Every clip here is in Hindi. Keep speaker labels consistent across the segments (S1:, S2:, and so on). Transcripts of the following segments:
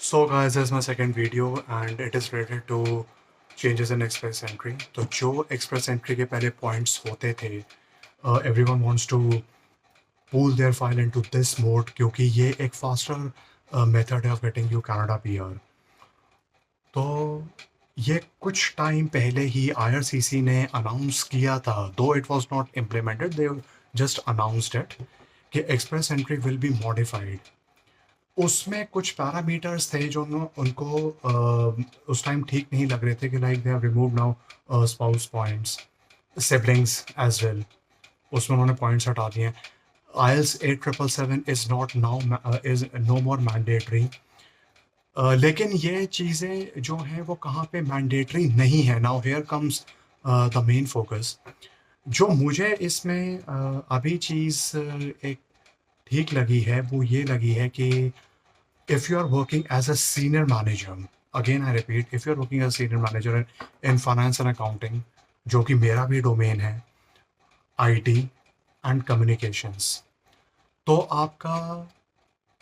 S1: So guys, this is my second video and it is related to changes in express entry. तो जो express entry के पहले points होते थे, everyone wants to pull their file into this mode क्योंकि ये एक faster method है of getting you Canada PR. तो ये कुछ टाइम पहले ही IRCC ने अनाउंस किया था, though it was not implemented, they just announced it कि express entry will be modified. उसमें कुछ पैरामीटर्स थे जो उनको उस टाइम ठीक नहीं लग रहे थे कि like they have removed now spouse points, siblings as well, उसमें उन्होंने पॉइंट्स हटा दिए। IELTS 8777 is not now is no more mandatory. लेकिन ये चीज़ें जो हैं वो कहाँ पे मैंडेटरी नहीं है। Now here comes the main focus. जो मुझे इसमें अभी चीज़ एक ठीक लगी है वो ये लगी है कि if you are working as a senior manager, again I repeat, if you are working as a senior manager in finance and accounting, जो कि मेरा भी डोमेन है, IT and communications, तो आपका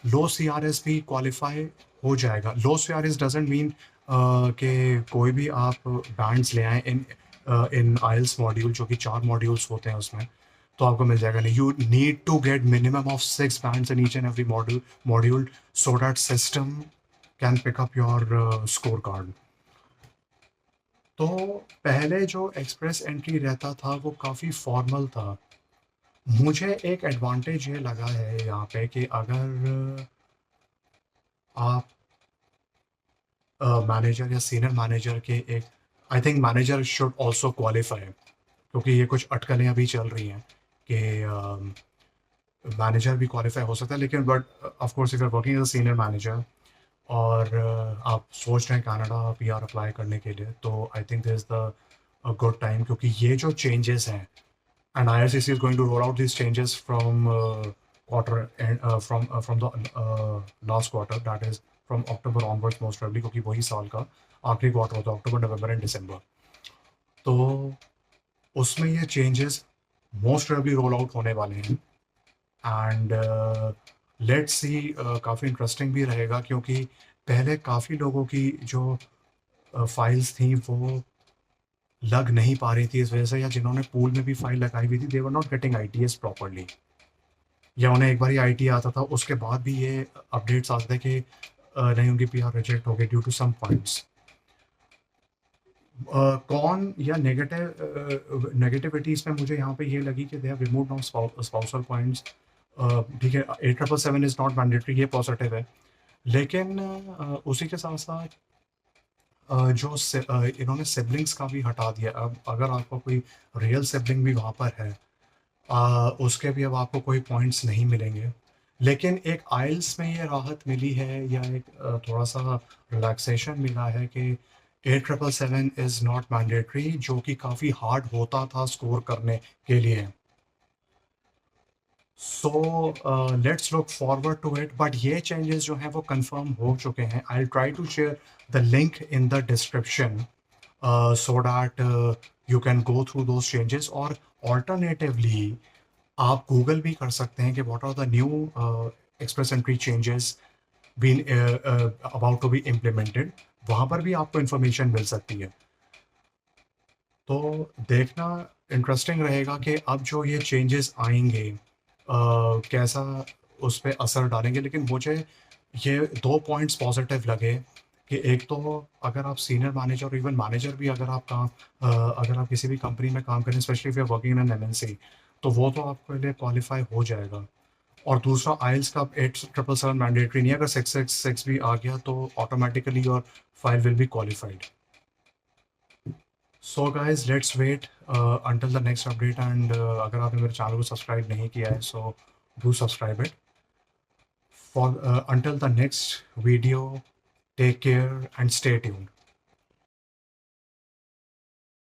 S1: लो CRS भी क्वालिफाई हो जाएगा। लो CRS doesn't mean कि कोई भी आप बैंड्स ले आएँ इन IELTS मॉड्यूल, जो कि 4 मॉड्यूल्स होते हैं उसमें, तो आपको मिल जाएगा नहीं। You need to get minimum of 6 bands in each and every module so that system can pick up your score card. तो पहले जो एक्सप्रेस एंट्री रहता था वो काफ़ी फॉर्मल था। मुझे एक एडवांटेज ये लगा है यहाँ पे कि अगर आप मैनेजर या सीनियर मैनेजर के एक, I think manager should also qualify, क्योंकि ये कुछ अटकलें अभी चल रही हैं कि मैनेजर भी क्वालिफाई हो सकता है, लेकिन but of course if you are working as a senior manager और आप सोच रहे हैं कनाडा PR अप्लाई करने के लिए, तो I think this is the good time, क्योंकि ये जो चेंजेस हैं and IRCC is going to roll out this changes from quarter and from the last quarter, that is from October onwards most probably, क्योंकि वही साल का आखिरी क्वार्टर होता है, अक्टूबर, नवंबर एंड दिसंबर। तो उसमें ये changes most probably roll out होने वाले हैं एंड लेट्स सी, काफ़ी इंटरेस्टिंग भी रहेगा, क्योंकि पहले काफ़ी लोगों की जो फाइल्स थी वो लग नहीं पा रही थी इस वजह से, या जिन्होंने पूल में भी फाइल लगाई हुई थी they were not getting ITS properly, या उन्हें एक बार ही IT आता था उसके बाद भी ये अपडेट्स आते थे कि नहीं, उनकी PR रिजेक्ट हो गई ड्यू टू सम पॉइंट्स। कौन या नेगेटिविटीज़ में मुझे यहाँ पे ये लगी कि दे have removed now spousal points. ठीक है, 8777 इज़ नॉट मैंडेटरी, ये पॉजिटिव है, लेकिन उसी के साथ साथ इन्होंने सिबलिंग्स का भी हटा दिया। अब अगर आपका कोई रियल सिबलिंग भी वहाँ पर है, उसके भी अब आपको कोई पॉइंट्स नहीं मिलेंगे। लेकिन एक IELTS में ये राहत मिली है, या एक थोड़ा सा रिलैक्सेशन मिला है कि 8777 इज़ नॉट मैंडेटरी, जो कि काफ़ी हार्ड होता था स्कोर करने के लिए। So let's look forward to it, but ये चेंजेस जो हैं वो कंफर्म हो चुके हैं। I try to share the link in the description so that you can go through those changes, और ऑल्टरनेटिवली आप गूगल भी कर सकते हैं कि what are the new Express Entry changes been about to be implemented, वहाँ पर भी आपको इन्फॉर्मेशन मिल सकती है। तो देखना इंटरेस्टिंग रहेगा कि अब जो ये चेंजेस आएंगे कैसा उस पर असर डालेंगे। लेकिन मुझे ये 2 पॉइंट्स पॉजिटिव लगे कि एक तो अगर आप सीनियर मैनेजर और इवन मैनेजर भी अगर आप किसी भी कंपनी में काम करें, specially if you are working in MNC, तो वो तो आपके लिए क्वालिफाई हो जाएगा। और दूसरा, IELTS का 8777 मैंडेटरी नहीं है, अगर 666 भी आ गया तो automatically your file will be qualified. So guys, let's wait until the next update, and अगर आपने मेरे चैनल को सब्सक्राइब नहीं किया है so do subscribe it. For until the next video, take care and stay tuned.